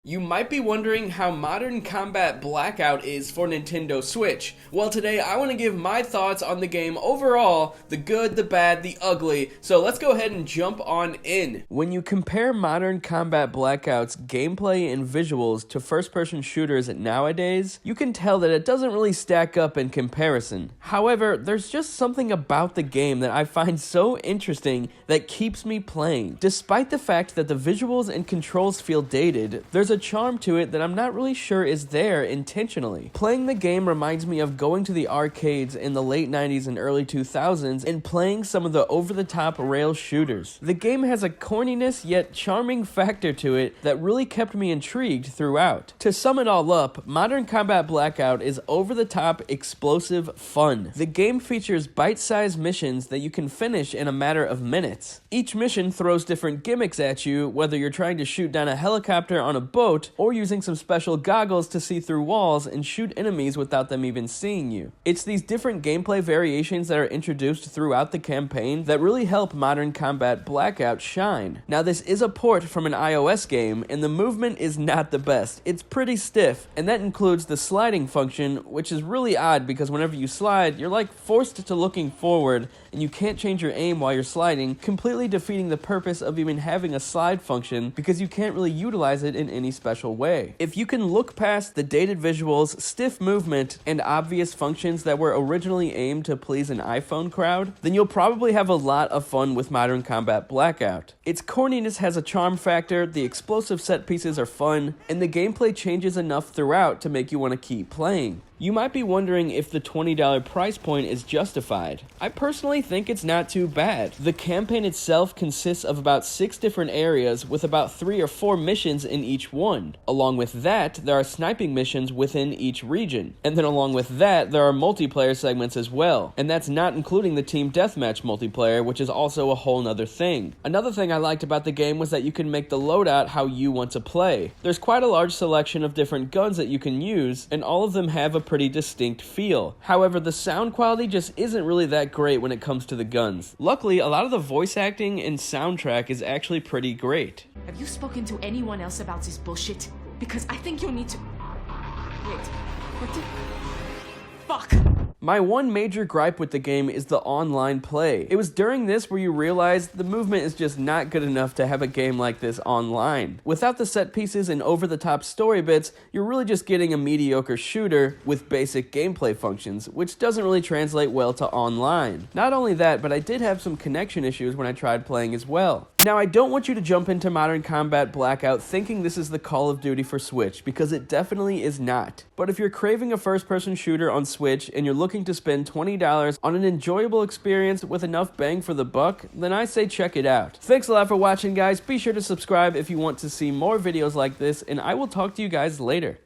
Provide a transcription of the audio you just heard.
You might be wondering how Modern Combat Blackout is for Nintendo Switch. Well, today I want to give my thoughts on the game overall, the good, the bad, the ugly, so let's go ahead and jump on in. When you compare Modern Combat Blackout's gameplay and visuals to first-person shooters nowadays, you can tell that it doesn't really stack up in comparison. However, there's just something about the game that I find so interesting that keeps me playing. Despite the fact that the visuals and controls feel dated, there's a charm to it that I'm not really sure is there intentionally. Playing the game reminds me of going to the arcades in the late 90s and early 2000s and playing some of the over-the-top rail shooters. The game has a corniness yet charming factor to it that really kept me intrigued throughout. To sum it all up, Modern Combat Blackout is over-the-top, explosive fun. The game features bite-sized missions that you can finish in a matter of minutes. Each mission throws different gimmicks at you, whether you're trying to shoot down a helicopter on a boat or using some special goggles to see through walls and shoot enemies without them even seeing you. It's these different gameplay variations that are introduced throughout the campaign that really help Modern Combat Blackout shine. Now, this is a port from an iOS game, and the movement is not the best. It's pretty stiff, and that includes the sliding function, which is really odd because whenever you slide, you're like forced to looking forward, and you can't change your aim while you're sliding, completely defeating the purpose of even having a slide function because you can't really utilize it in any special way. If you can look past the dated visuals, stiff movement, and obvious functions that were originally aimed to please an iPhone crowd, then you'll probably have a lot of fun with Modern Combat Blackout. Its corniness has a charm factor, the explosive set pieces are fun, and the gameplay changes enough throughout to make you want to keep playing. You might be wondering if the $20 price point is justified. I personally think it's not too bad. The campaign itself consists of about 6 different areas with about 3 or 4 missions in each one. Along with that, there are sniping missions within each region. And then along with that, there are multiplayer segments as well. And that's not including the team deathmatch multiplayer, which is also a whole nother thing. Another thing I liked about the game was that you can make the loadout how you want to play. There's quite a large selection of different guns that you can use, and all of them have a pretty distinct feel. However, the sound quality just isn't really that great when it comes to the guns. Luckily, a lot of the voice acting and soundtrack is actually pretty great. Have you spoken to anyone else about this bullshit? Because I think you'll need to... Wait, what the... Fuck! My one major gripe with the game is the online play. It was during this where you realize the movement is just not good enough to have a game like this online. Without the set pieces and over-the-top story bits, you're really just getting a mediocre shooter with basic gameplay functions, which doesn't really translate well to online. Not only that, but I did have some connection issues when I tried playing as well. Now, I don't want you to jump into Modern Combat Blackout thinking this is the Call of Duty for Switch, because it definitely is not. But if you're craving a first-person shooter on Switch and you're looking to spend $20 on an enjoyable experience with enough bang for the buck, then I say check it out. Thanks a lot for watching, guys. Be sure to subscribe if you want to see more videos like this, and I will talk to you guys later.